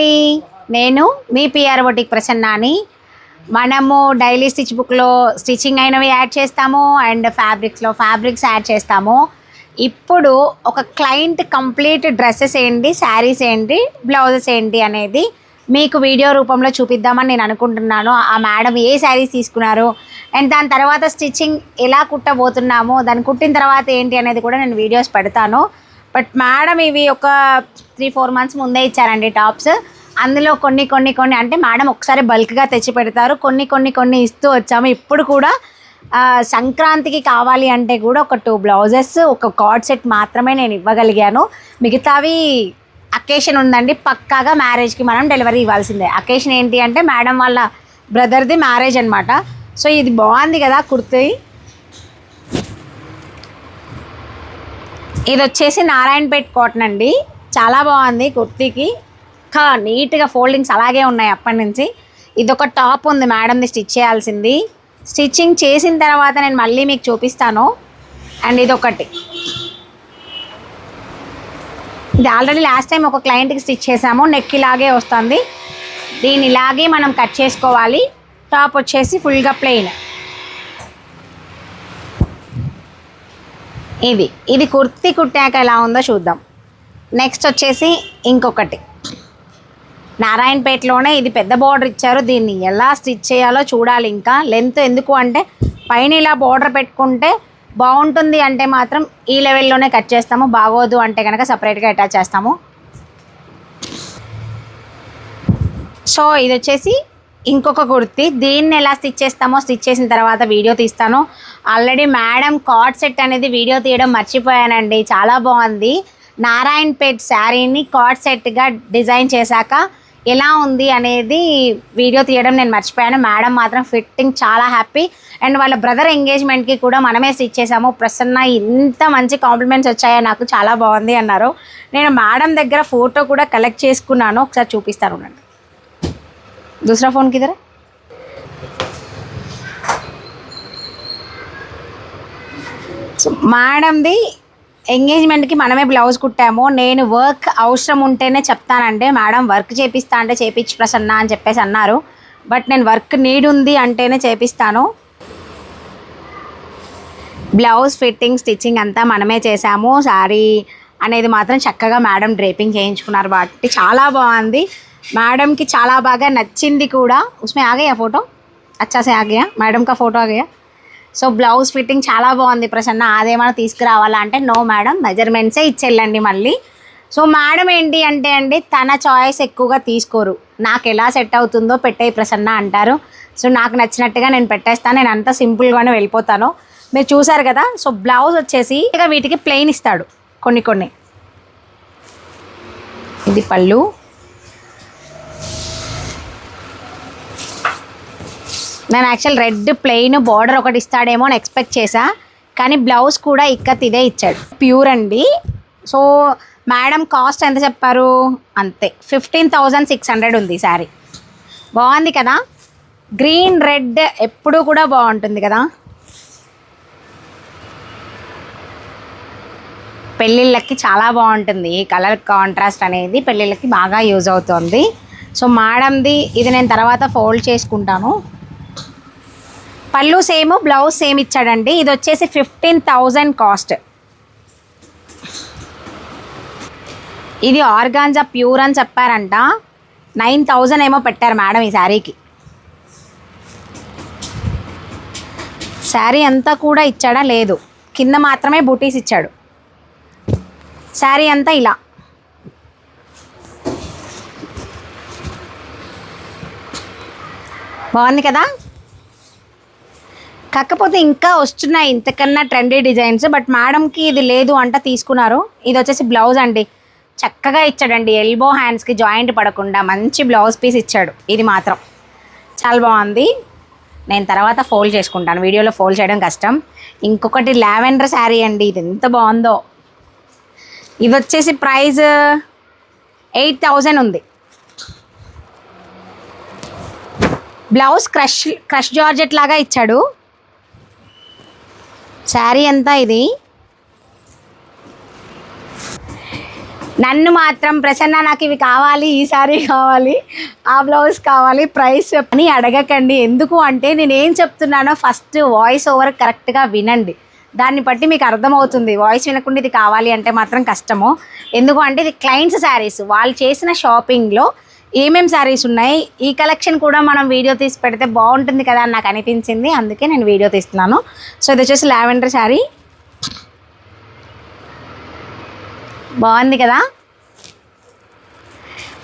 అండి, నేను మీ PR boutique ప్రసన్నాని. మనము డైలీ స్టిచ్ బుక్లో స్టిచ్చింగ్ అయినవి యాడ్ చేస్తాము అండ్ ఫ్యాబ్రిక్స్ యాడ్ చేస్తాము. ఇప్పుడు ఒక క్లయింట్ కంప్లీట్ డ్రెస్సెస్ ఏంటి, శారీస్ ఏంటి, బ్లౌజెస్ ఏంటి అనేది మీకు వీడియో రూపంలో చూపిద్దామని నేను అనుకుంటున్నాను. ఆ మేడం ఏ శారీస్ తీసుకున్నారు అండ్ దాని తర్వాత స్టిచ్చింగ్ ఎలా కుట్టబోతున్నాము, దాన్ని కుట్టిన తర్వాత ఏంటి అనేది కూడా నేను వీడియోస్ పెడతాను. బట్ మేడం ఇవి ఒక 3-4 మంత్స్ ముందే ఇచ్చారండి టాప్స్. అందులో కొన్ని అంటే మేడం ఒకసారి బల్క్గా తెచ్చి పెడతారు, కొన్ని ఇస్తూ వచ్చాము. ఇప్పుడు కూడా సంక్రాంతికి కావాలి అంటే కూడా ఒక 2 బ్లౌజెస్, ఒక కార్డ్ సెట్ మాత్రమే నేను ఇవ్వగలిగాను. మిగతావి అకేషన్ ఉందండి, పక్కాగా మ్యారేజ్కి మనం డెలివరీ ఇవ్వాల్సిందే. అకేషన్ ఏంటి అంటే మేడం వాళ్ళ బ్రదర్ది మ్యారేజ్ అనమాట. సో ఇది బాగుంది కదా కుర్తీ. ఇది వచ్చేసి నారాయణపేట్ కాటన్ అండి, చాలా బాగుంది కుర్తీకి. ఇంకా నీట్గా ఫోల్డింగ్స్ అలాగే ఉన్నాయి అప్పటి నుంచి. ఇది ఒక టాప్ ఉంది మేడంది స్టిచ్ చేయాల్సింది. స్టిచ్చింగ్ చేసిన తర్వాత నేను మళ్ళీ మీకు చూపిస్తాను. అండ్ ఇది ఒకటి, ఇది ఆల్రెడీ లాస్ట్ టైం ఒక క్లయింట్కి స్టిచ్ చేసాము. నెక్ ఇలాగే వస్తుంది, దీన్ని ఇలాగే మనం కట్ చేసుకోవాలి. టాప్ వచ్చేసి ఫుల్గా ప్లెయిన్. ఇది కుర్తీ కుట్టాక ఎలా ఉందో చూద్దాం. నెక్స్ట్ వచ్చేసి ఇంకొకటి నారాయణపేటలోనే, ఇది పెద్ద బార్డర్ ఇచ్చారు. దీన్ని ఎలా స్టిచ్ చేయాలో చూడాలి. ఇంకా లెంత్ ఎందుకు అంటే పైన ఇలా బార్డర్ పెట్టుకుంటే బాగుంటుంది అంటే మాత్రం ఈ లెవెల్లోనే కట్ చేస్తాము, బాగోదు అంటే కనుక సపరేట్గా అటాచ్ చేస్తాము. సో ఇది వచ్చేసి ఇంకొక కుర్తీ, దీన్ని ఎలా స్టిచ్ చేస్తామో స్టిచ్ చేసిన తర్వాత వీడియో తీస్తాను. ఆల్రెడీ మేడం కార్డ్ సెట్ అనేది వీడియో తీయడం మర్చిపోయానండి, చాలా బాగుంది. నారాయణపేట్ శారీని కార్డ్ సెట్గా డిజైన్ చేశాక ఎలా ఉంది అనేది వీడియో తీయడం నేను మర్చిపోయాను. మేడం మాత్రం ఫిట్టింగ్ చాలా హ్యాపీ. అండ్ వాళ్ళ బ్రదర్ ఎంగేజ్మెంట్కి కూడా మనమే స్టిచ్ చేసాము. ప్రసన్న ఇంత మంచి కాంప్లిమెంట్స్ వచ్చాయో నాకు, చాలా బాగుంది అన్నారు. నేను మేడం దగ్గర ఫోటో కూడా కలెక్ట్ చేసుకున్నాను, ఒకసారి చూపిస్తాను ఉండండి. దూసరా ఫోన్కి ఇద్దరు. సో మేడంది ఎంగేజ్మెంట్కి మనమే బ్లౌజ్ కుట్టాము. నేను వర్క్ అవసరం ఉంటేనే చెప్తానంటే మేడం వర్క్ చేపిస్తా అంటే చేపించి ప్రసన్న అని చెప్పేసి అన్నారు. బట్ నేను వర్క్ నీడ్ ఉంది అంటేనే చేపిస్తాను. బ్లౌజ్ ఫిట్టింగ్ స్టిచ్చింగ్ అంతా మనమే చేసాము. శారీ అనేది మాత్రం చక్కగా మేడం డ్రేపింగ్ చేయించుకున్నారు కాబట్టి చాలా బాగుంది. మేడంకి చాలా బాగా నచ్చింది కూడా. ఉస్మే ఆ గయా ఫోటో, అచ్చా సే ఆ గయా, మేడం కా ఫోటో ఆ గయా. సో బ్లౌజ్ ఫిట్టింగ్ చాలా బాగుంది ప్రసన్న, అదేమైనా తీసుకురావాలా అంటే నో మేడం, మెజర్మెంట్సే ఇచ్చేళ్ళండి మళ్ళీ. సో మేడం ఏంటి అంటే అండి తన చాయిస్ ఎక్కువగా తీసుకోరు, నాకు ఎలా సెట్ అవుతుందో పెట్టేయి ప్రసన్న అంటారు. సో నాకు నచ్చినట్టుగా నేను పెట్టేస్తాను, నేను అంతా సింపుల్గానే వెళ్ళిపోతాను. మీరు చూసారు కదా. సో బ్లౌజ్ వచ్చేసి ఇక వీటికి ప్లెయిన్ ఇస్తాడు కొన్ని. ఇది పళ్ళు, నేను యాక్చువల్ రెడ్ ప్లెయిన్ బార్డర్ ఒకటి ఇస్తాడేమో అని ఎక్స్పెక్ట్ చేశా, కానీ బ్లౌజ్ కూడా ఇక్కత్ ఇదే ఇచ్చాడు, ప్యూర్ అండి. సో మేడం కాస్ట్ ఎంత చెప్పారు అంతే, 15,600 ఉంది శారీ. బాగుంది కదా, గ్రీన్ రెడ్ ఎప్పుడూ కూడా బాగుంటుంది కదా. పెళ్ళిళ్ళకి చాలా బాగుంటుంది ఈ కలర్ కాంట్రాస్ట్ అనేది, పెళ్ళిళ్ళకి బాగా యూజ్ అవుతుంది. సో మేడంది ఇది నేను తర్వాత ఫోల్డ్ చేసుకుంటాను. పళ్ళు సేమ్, బ్లౌజ్ సేమ్ ఇచ్చాడండి. ఇది వచ్చేసి 15,000 కాస్ట్. ఇది ఆర్గాంజా ప్యూర్ అని చెప్పారంట, 9,000 ఏమో పెట్టారు మేడం ఈ శారీకి. శారీ అంతా కూడా ఇచ్చాడా లేదు, కింద మాత్రమే బూటీస్ ఇచ్చాడు. శారీ అంతా ఇలా. బాగుంది కదా. కాకపోతే ఇంకా వస్తున్నాయి ఇంతకన్నా ట్రెండీ డిజైన్స్, బట్ మేడంకి ఇది లేదు అంట తీసుకున్నారు. ఇది వచ్చేసి బ్లౌజ్ అండి, చక్కగా ఇచ్చాడండి, ఎల్బో హ్యాండ్స్కి జాయింట్ పడకుండా మంచి బ్లౌజ్ పీస్ ఇచ్చాడు. ఇది మాత్రం చాలా బాగుంది. నేను తర్వాత ఫోల్డ్ చేసుకుంటాను, వీడియోలో ఫోల్డ్ చేయడం కష్టం. ఇంకొకటి లావెండర్ శారీ అండి, ఇది ఎంత బాగుందో. ఇది వచ్చేసి ప్రైస్ 8,000 ఉంది. బ్లౌజ్ క్రష్ జార్జెట్ లాగా ఇచ్చాడు. శారీ అంతా ఇది నన్ను మాత్రం ప్రసన్న నాకు ఇవి కావాలి, ఈ సారీ కావాలి, ఆ బ్లౌజ్ కావాలి, ప్రైస్ అని అడగకండి. ఎందుకు అంటే నేను ఏం చెప్తున్నానో ఫస్ట్ వాయిస్ ఓవర్ కరెక్ట్గా వినండి, దాన్ని బట్టి మీకు అర్థమవుతుంది. వాయిస్ వినకుండా ఇది కావాలి అంటే మాత్రం కష్టము. ఎందుకు అంటే ఇది క్లయింట్స్ శారీస్, వాళ్ళు చేసిన షాపింగ్లో ఏమేమి శారీస్ ఉన్నాయి, ఈ కలెక్షన్ కూడా మనం వీడియో తీసి పెడితే బాగుంటుంది కదా అని నాకు అనిపించింది, అందుకే నేను వీడియో తీస్తున్నాను. సో ఇది వచ్చేసి లావెండర్ శారీ, బాగుంది కదా.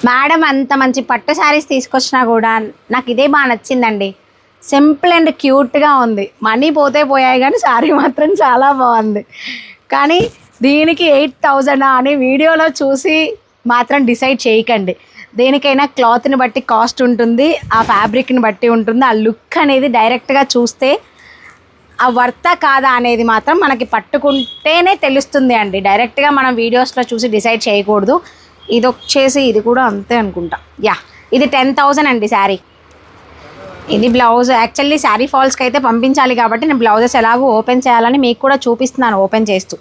మేడం అంత మంచి పట్టు శారీస్ తీసుకొచ్చినా కూడా నాకు ఇదే బాగా నచ్చిందండి. సింపుల్ అండ్ క్యూట్గా ఉంది. మనీ పోతే పోయాయి కానీ శారీ మాత్రం చాలా బాగుంది. కానీ దీనికి 8,000 అని వీడియోలో చూసి మాత్రం డిసైడ్ చేయకండి. దేనికైనా క్లాత్ని బట్టి కాస్ట్ ఉంటుంది, ఆ ఫ్యాబ్రిక్ని బట్టి ఉంటుంది, ఆ లుక్ అనేది డైరెక్ట్గా చూస్తే ఆ వర్తా కాదా అనేది మాత్రం మనకి పట్టుకుంటేనే తెలుస్తుంది అండి. డైరెక్ట్గా మనం వీడియోస్లో చూసి డిసైడ్ చేయకూడదు. ఇది వచ్చేసి ఇది కూడా అంతే అనుకుంటా. యా, ఇది 10,000 అండి శారీ. ఇది బ్లౌజ్. యాక్చువల్లీ శారీ ఫాల్స్కి అయితే పంపించాలి కాబట్టి నేను బ్లౌజెస్ ఎలాగో ఓపెన్ చేయాలని మీకు కూడా చూపిస్తున్నాను ఓపెన్ చేస్తూ.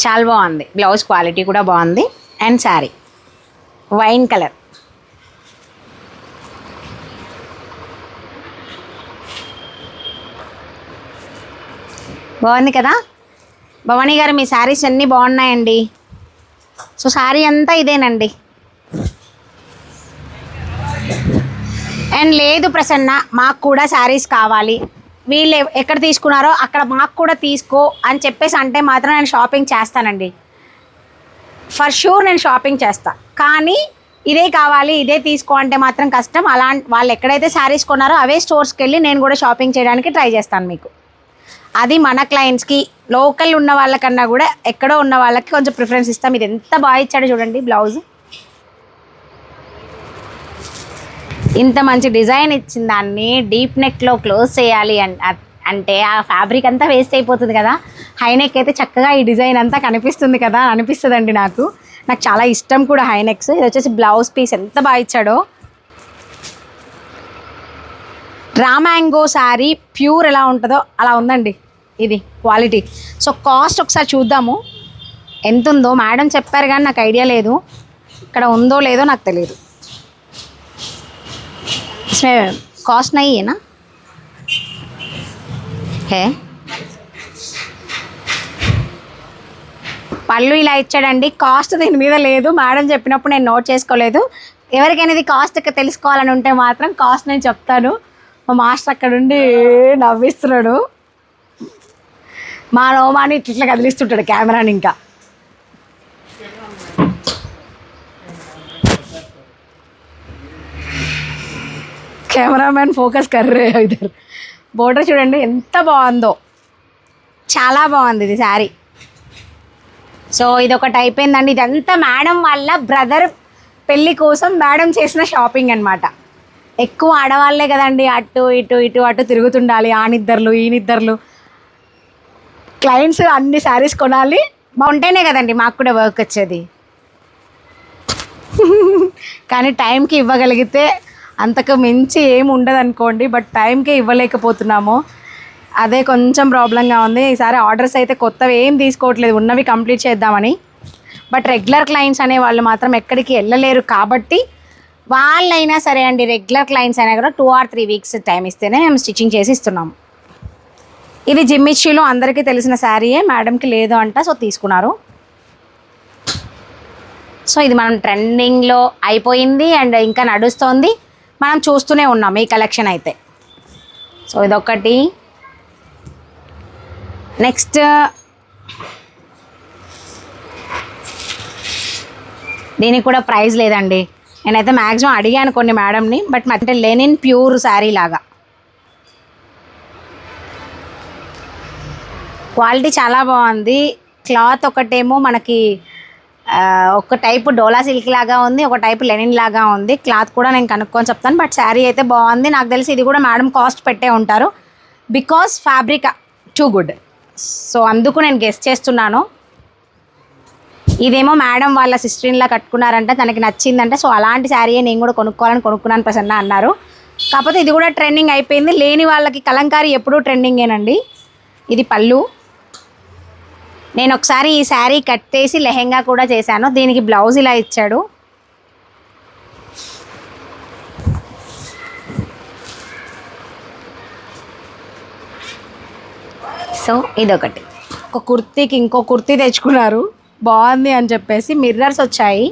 చాలా బాగుంది, బ్లౌజ్ క్వాలిటీ కూడా బాగుంది. అండ్ శారీ వైన్ కలర్, బాగుంది కదా. భవానీ గారు మీ శారీస్ అన్నీ బాగున్నాయండి. సో శారీ అంతా ఇదేనండి. అండ్ లేదు ప్రసన్న మాకు కూడా శారీస్ కావాలి, వీళ్ళు ఎక్కడ తీసుకున్నారో అక్కడ మాకు కూడా తీసుకో అని చెప్పేసి అంటే మాత్రం నేను షాపింగ్ చేస్తానండి. ఫర్ షూర్ నేను షాపింగ్ చేస్తాను. కానీ ఇదే కావాలి ఇదే తీసుకో అంటే మాత్రం కష్టం. వాళ్ళు ఎక్కడైతే శారీస్ కొన్నారో అవే స్టోర్స్కి వెళ్ళి నేను కూడా షాపింగ్ చేయడానికి ట్రై చేస్తాను మీకు. అది మన క్లయింట్స్కి, లోకల్ ఉన్న వాళ్ళకన్నా కూడా ఎక్కడో ఉన్న వాళ్ళకి కొంచెం ప్రిఫరెన్స్ ఇస్తాం. ఇది ఎంత బాగా ఇచ్చాడో చూడండి బ్లౌజ్, ఇంత మంచి డిజైన్ ఇచ్చిన దాన్ని డీప్ నెక్లో క్లోజ్ చేయాలి అంటే ఆ ఫ్యాబ్రిక్ అంతా వేస్ట్ అయిపోతుంది కదా. హై నెక్ అయితే చక్కగా ఈ డిజైన్ అంతా కనిపిస్తుంది కదా అనిపిస్తుందండి. నాకు చాలా ఇష్టం కూడా హై నెక్స్. ఇది వచ్చేసి బ్లౌజ్ పీస్ ఎంత బాగా ఇచ్చాడో. రా మ్యాంగో శారీ ప్యూర్ ఎలా ఉంటుందో అలా ఉందండి ఇది క్వాలిటీ. సో కాస్ట్ ఒకసారి చూద్దాము ఎంత ఉందో. మేడం చెప్పారు కానీ నాకు ఐడియా లేదు, ఇక్కడ ఉందో లేదో నాకు తెలియదు. కాస్ట్ नहीं है ना है. పళ్ళు ఇలా ఇచ్చాడండి. కాస్ట్ దీని మీద లేదు, మేడం చెప్పినప్పుడు నేను నోట్ చేసుకోలేదు. ఎవరికైనా ఇది కాస్ట్ తెలుసుకోవాలని ఉంటే మాత్రం కాస్ట్ నేను చెప్తాను. మా మాస్టర్ అక్కడ ఉండి నవ్విస్తున్నాడు. మా నోమాని ఇట్లా కదిలిస్తుంటాడు కెమెరాని. ఇంకా కెమెరామ్యాన్ ఫోకస్ కర్రే ఇద్దరు. బోర్డర్ చూడండి ఎంత బాగుందో, చాలా బాగుంది ఇది శారీ. సో ఇది ఒకటి అయిపోయిందండి. ఇదంతా మేడం వాళ్ళ బ్రదర్ పెళ్ళి కోసం మేడం చేసిన షాపింగ్ అనమాట. ఎక్కువ ఆడవాళ్ళే కదండి అటు ఇటు ఇటు అటు తిరుగుతుండాలి, ఆ నిద్దర్లు ఈ నిద్దర్లు. క్లయింట్స్ అన్ని శారీస్ కొనాలి బాగుంటేనే కదండి మాకు కూడా వర్క్ వచ్చేది. కానీ టైంకి ఇవ్వగలిగితే అంతకు మించి ఏమి ఉండదు అనుకోండి. బట్ టైంకే ఇవ్వలేకపోతున్నాము, అదే కొంచెం ప్రాబ్లంగా ఉంది. ఈసారి ఆర్డర్స్ అయితే కొత్తవి ఏం తీసుకోవట్లేదు, ఉన్నవి కంప్లీట్ చేద్దామని. బట్ రెగ్యులర్ క్లయింట్స్ అనే వాళ్ళు మాత్రం ఎక్కడికి వెళ్ళలేరు కాబట్టి వాళ్ళైనా సరే అండి, రెగ్యులర్ క్లయింట్స్ అయినా కూడా 2 or 3 weeks టైం ఇస్తేనే మేము స్టిచ్చింగ్ చేసి ఇస్తున్నాము. ఇది జిమ్మిచ్చిలో అందరికీ తెలిసిన శారీయే, మేడంకి లేదు అంట, సో తీసుకున్నారు. సో ఇది మనం ట్రెండింగ్లో అయిపోయింది అండ్ ఇంకా నడుస్తోంది, మనం చూస్తూనే ఉన్నాం ఈ కలెక్షన్ అయితే. సో ఇదొకటి. నెక్స్ట్ దీనికి కూడా ప్రైస్ లేదండి. నేనైతే మ్యాక్సిమం అడిగాను కొన్ని మేడంని, బట్ అంటే లెనిన్ ప్యూర్ శారీ లాగా క్వాలిటీ చాలా బాగుంది. క్లాత్ ఒకటేమో మనకి ఒక టైపు డోలా సిల్క్ లాగా ఉంది, ఒక టైపు లెనిన్ లాగా ఉంది. క్లాత్ కూడా నేను కనుక్కొని చెప్తాను, బట్ శారీ అయితే బాగుంది. నాకు తెలిసి ఇది కూడా మేడం కాస్ట్ పెట్టే ఉంటారు, because fabric too good. So అందుకు నేను గెస్ చేస్తున్నాను. ఇదేమో మేడం వాళ్ళ సిస్టర్‌ఇన్‌లా కట్టుకున్నారంటే తనకి నచ్చిందంటే, సో అలాంటి శారీయే నేను కూడా కొనుక్కున్నాను ప్రసన్న అన్నారు. కాకపోతే ఇది కూడా ట్రెండింగ్ అయిపోయింది. లేని వాళ్ళకి కలంకారీ ఎప్పుడూ ట్రెండింగేనండి. ఇది పళ్ళు, నేను ఒకసారి ఈ శారీ కట్టేసి లెహెంగా కూడా చేశాను. దీనికి బ్లౌజ్ ఇలా ఇచ్చాడు. సో ఇదొకటి. ఒక కుర్తీకి ఇంకో కుర్తీ తెచ్చుకున్నారు, బాగుంది అని చెప్పేసి. మిర్రర్స్ వచ్చాయి.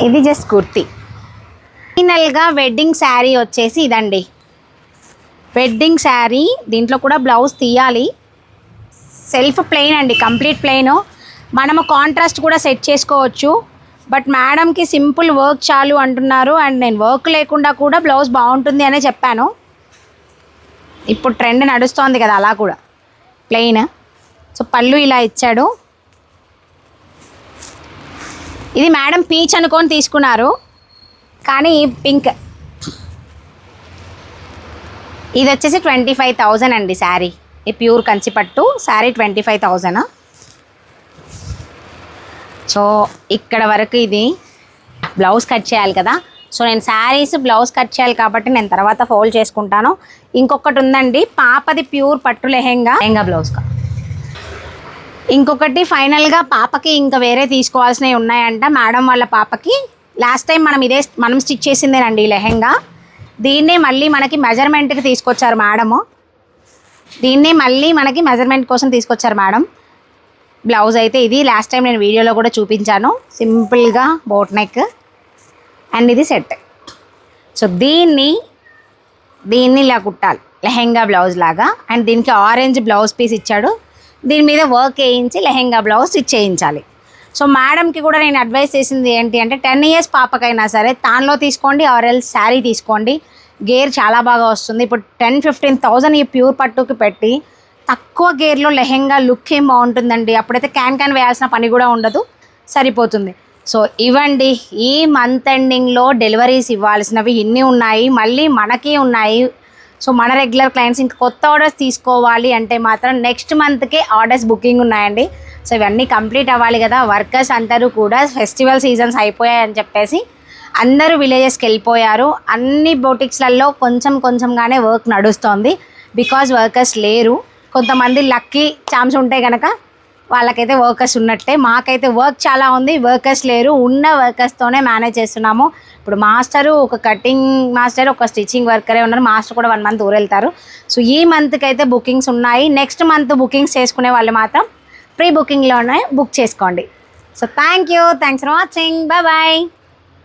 ఇది జస్ట్ కుర్తీ. ఫైనల్గా వెడ్డింగ్ శారీ వచ్చేసి ఇదండి. వెడ్డింగ్ శారీ, దీంట్లో కూడా బ్లౌజ్ తీయాలి. సెల్ఫ్ ప్లెయిన్ అండి, కంప్లీట్ ప్లెయిన్. మనము కాంట్రాస్ట్ కూడా సెట్ చేసుకోవచ్చు. బట్ మేడంకి సింపుల్ వర్క్ చాలు అంటున్నారు. అండ్ నేను వర్క్ లేకుండా కూడా బ్లౌజ్ బాగుంటుంది అనే చెప్పాను. ఇప్పుడు ట్రెండ్ నడుస్తోంది కదా, అలా కూడా ప్లెయిన్. సో పళ్ళు ఇలా ఇచ్చాడు. ఇది మేడం పీచ్ అనుకొని తీసుకున్నారు, కానీ పింక్. ఇది వచ్చేసి 25,000 అండి శారీ. ఈ ప్యూర్ కంచిపట్టు శారీ 25,000. సో ఇక్కడ వరకు ఇది బ్లౌజ్ కట్ చేయాలి కదా. సో నేను శారీస్ బ్లౌజ్ కట్ చేయాలి కాబట్టి నేను తర్వాత ఫోల్డ్ చేసుకుంటాను. ఇంకొకటి ఉందండి, పాపది ప్యూర్ పట్టు లెహెంగా బ్లౌజ్గా. ఇంకొకటి ఫైనల్గా పాపకి ఇంకా వేరే తీసుకోవాల్సినవి ఉన్నాయంట మేడం వాళ్ళ పాపకి. లాస్ట్ టైం మనం స్టిచ్ చేసిందేనండి ఈ లెహెంగా. దీన్నే మళ్ళీ మనకి మెజర్మెంట్కి తీసుకొచ్చారు మేడము. దీన్నే మళ్ళీ మనకి మెజర్మెంట్ కోసం తీసుకొచ్చారు మేడం. బ్లౌజ్ అయితే ఇది లాస్ట్ టైం నేను వీడియోలో కూడా చూపించాను. సింపుల్గా బోట్ నెక్ అండ్ ఇది సెట్. సో దీన్ని ఇలా కుట్టాలి లెహెంగా బ్లౌజ్ లాగా. అండ్ దీనికి ఆరెంజ్ బ్లౌజ్ పీస్ ఇచ్చాడు. దీని మీద వర్క్ వేయించి లెహెంగా బ్లౌజ్ స్టిచ్ చేయించాలి. సో మేడంకి కూడా నేను అడ్వైస్ చేసింది ఏంటి అంటే 10 years పాపకైనా సరే తాన్లో తీసుకోండి, ఆర్ఎల్స్ శారీ తీసుకోండి. గేర్ చాలా బాగా వస్తుంది. ఇప్పుడు 10,000-15,000 ఈ ప్యూర్ పట్టుకి పెట్టి తక్కువ గేర్లో లెహెంగా లుక్ ఏం బాగుంటుందండి. అప్పుడైతే క్యాన్ వేయాల్సిన పని కూడా ఉండదు, సరిపోతుంది. సో ఇవ్వండి, ఈ మంత్ ఎండింగ్లో డెలివరీస్ ఇవ్వాల్సినవి ఇన్ని ఉన్నాయి, మళ్ళీ మనకి ఉన్నాయి. సో మన రెగ్యులర్ క్లయింట్స్ ఇంకా కొత్త ఆర్డర్స్ తీసుకోవాలి అంటే మాత్రం నెక్స్ట్ మంత్కే ఆర్డర్స్ బుకింగ్ ఉన్నాయండి. సో ఇవన్నీ కంప్లీట్ అవ్వాలి కదా. వర్కర్స్ అందరూ కూడా ఫెస్టివల్ సీజన్స్ అయిపోయాయని చెప్పేసి అందరూ విలేజెస్కి వెళ్ళిపోయారు. అన్ని బొటిక్స్లలో కొంచెంగానే వర్క్ నడుస్తోంది. బికాజ్ వర్కర్స్ లేరు. కొంతమంది లక్కీ ఛాన్స్ ఉంటే కనుక వాళ్ళకైతే వర్కర్స్ ఉన్నట్టే. మాకైతే వర్క్ చాలా ఉంది, వర్కర్స్ లేరు. ఉన్న వర్కర్స్తోనే మేనేజ్ చేస్తున్నాము. ఇప్పుడు మాస్టరు, ఒక కటింగ్ మాస్టర్, ఒక స్టిచ్చింగ్ వర్కరే ఉన్నారు. మాస్టర్ కూడా 1 month ఊరెళ్తారు. సో ఈ మంత్కి అయితే బుకింగ్స్ ఉన్నాయి. నెక్స్ట్ మంత్ బుకింగ్స్ చేసుకునే వాళ్ళు మాత్రం ప్రీ బుకింగ్లోనే బుక్ చేసుకోండి. So thanks for watching. Bye.